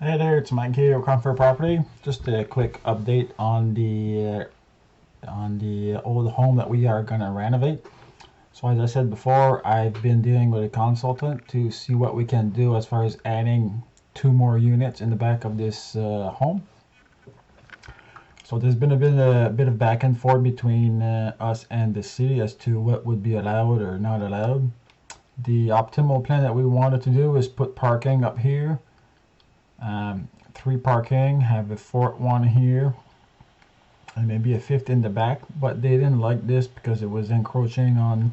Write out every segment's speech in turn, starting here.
Hey there, it's Mike here with ComfortProperty. Just a quick update on the old home that we are gonna renovate. So as I said before, I've been dealing with a consultant to see what we can do as far as adding 2 more units in the back of this home. So there's been a bit of back and forth between us and the city as to what would be allowed or not allowed. The optimal plan that we wanted to do is put parking up here. 3 parking, have a 4th one here, and maybe a 5th in the back, but they didn't like this because it was encroaching on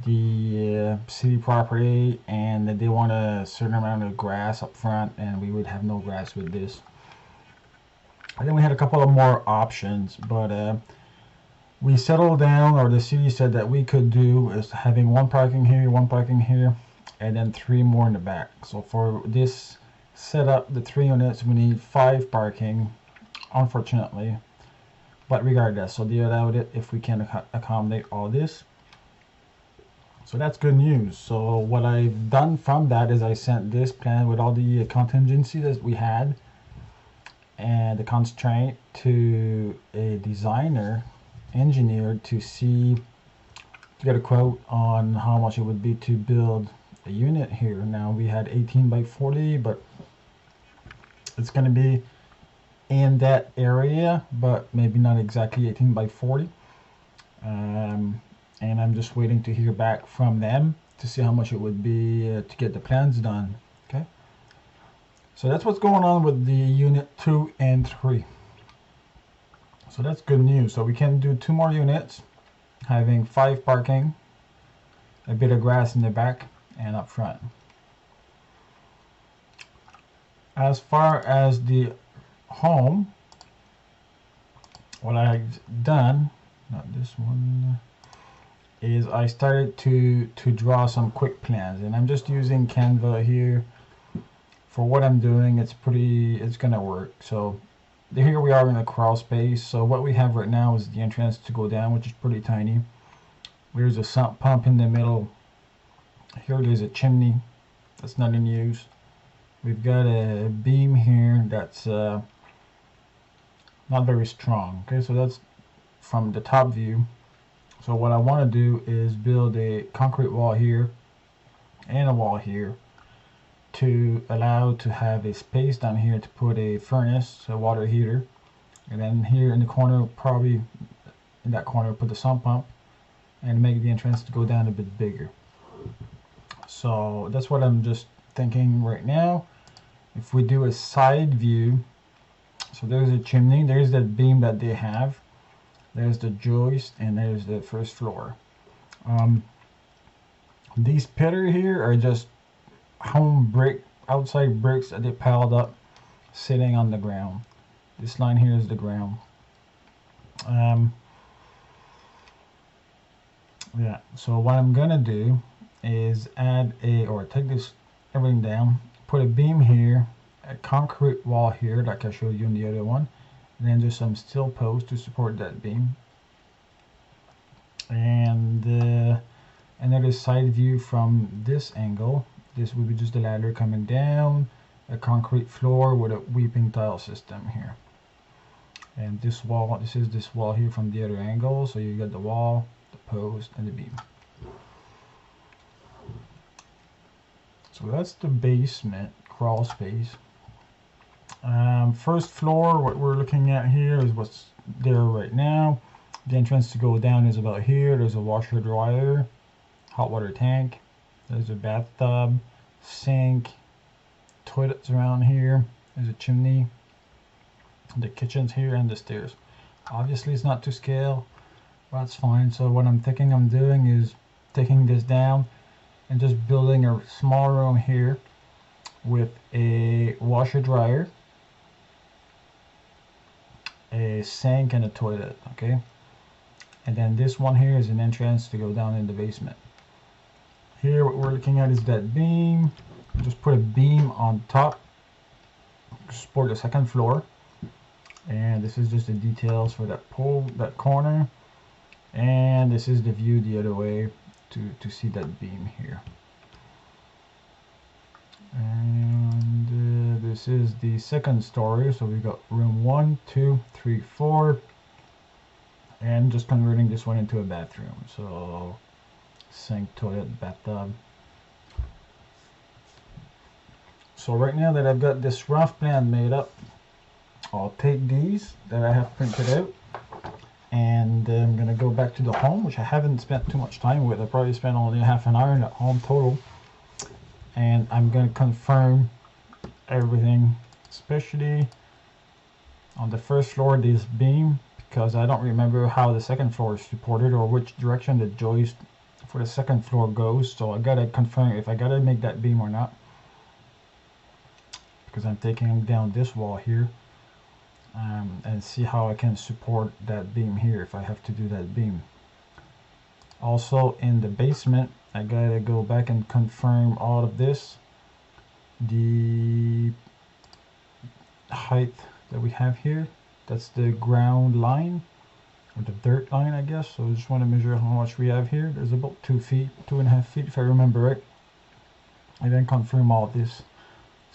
the city property, and they want a certain amount of grass up front, and we would have no grass with this. And then we had a couple of more options, but we settled down, or the city said that we could do is having 1 parking here, and then 3 more in the back. So for this set up the 3 units, we need 5 parking, unfortunately, but regardless, so they allowed it if we can accommodate all this. So that's good news. So what I've done from that is I sent this plan with all the contingencies that we had and the constraint to a designer engineer to get a quote on how much it would be to build a unit here. Now we had 18 by 40, but it's going to be in that area, but maybe not exactly 18 by 40. And I'm just waiting to hear back from them to see how much it would be to get the plans done. Okay, so that's what's going on with the unit 2 and 3. So that's good news. So we can do 2 more units, having 5 parking, a bit of grass in the back and up front. As far as the home, what I've done, not this one, is I started to draw some quick plans, and I'm just using Canva here for what I'm doing. It's gonna work. So here we are in a crawl space. So what we have right now is the entrance to go down, which is pretty tiny. There's a sump pump in the middle. Here there's a chimney that's not in use. We've got a beam here that's not very strong. Okay, so that's from the top view. So what I want to do is build a concrete wall here and a wall here to allow to have a space down here to put a furnace, a water heater, and then here in the corner, probably in that corner, put the sump pump and make the entrance to go down a bit bigger. So that's what I'm just thinking right now. If we do a side view, so there's a chimney, there's that beam that they have, there's the joist, and there's the first floor. These pillars here are just outside bricks that they piled up sitting on the ground. This line here is the ground. Yeah, so what I'm gonna do is take this everything down, put a beam here, a concrete wall here like I showed you in the other one, and then just some steel posts to support that beam, and another side view from this angle. This would be just a ladder coming down, a concrete floor with a weeping tile system here, and this is this wall here from the other angle. So you got the wall, the post, and the beam. So that's the basement crawl space. First floor, what we're looking at here is what's there right now. The entrance to go down is about here. There's a washer dryer, hot water tank, there's a bathtub, sink, toilets around here, there's a chimney, the kitchen's here, and the stairs. Obviously it's not to scale, but that's fine. So what I'm thinking I'm doing is taking this down and just building a small room here with a washer dryer, a sink, and a toilet. Okay, and then this one here is an entrance to go down in the basement. Here what we're looking at is that beam. Just put a beam on top to support the 2nd floor, and this is just the details for that pole, that corner, and this is the view the other way to see that beam here. And this is the second story, so we got room 1, 2, 3, 4, and just converting this one into a bathroom. So sink, toilet, bathtub. So right now that I've got this rough plan made up, I'll take these that I have printed out, and I'm gonna go back to the home, which I haven't spent too much time with. I probably spent only half an hour in the home total, and I'm gonna confirm everything, especially on the first floor, this beam, because I don't remember how the second floor is supported or which direction the joist for the second floor goes. So I gotta confirm if I gotta make that beam or not, because I'm taking down this wall here, and see how I can support that beam here if I have to do that beam. Also in the basement, I gotta go back and confirm all of this, the height that we have here, that's the ground line or the dirt line, I guess. So I just want to measure how much we have here. There's about 2 feet, 2.5 feet if I remember right, and then confirm all this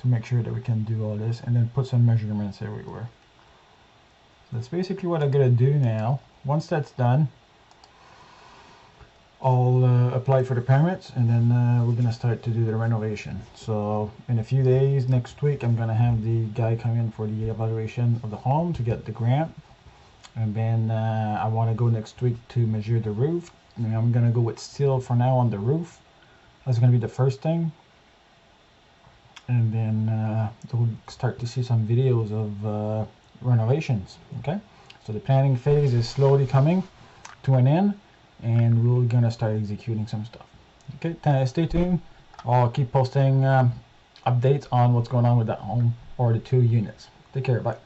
to make sure that we can do all this, and then put some measurements everywhere. So that's basically what I gotta do now. Once that's done, I'll apply for the permits, and then we're gonna start to do the renovation. So in a few days, next week, I'm gonna have the guy come in for the evaluation of the home to get the grant, and then I want to go next week to measure the roof. And I'm gonna go with steel for now on the roof. That's gonna be the first thing, and then we'll start to see some videos of renovations. Okay, so the planning phase is slowly coming to an end, and we're gonna start executing some stuff. Okay, stay tuned. I'll keep posting updates on what's going on with that home or the 2 units. Take care, bye.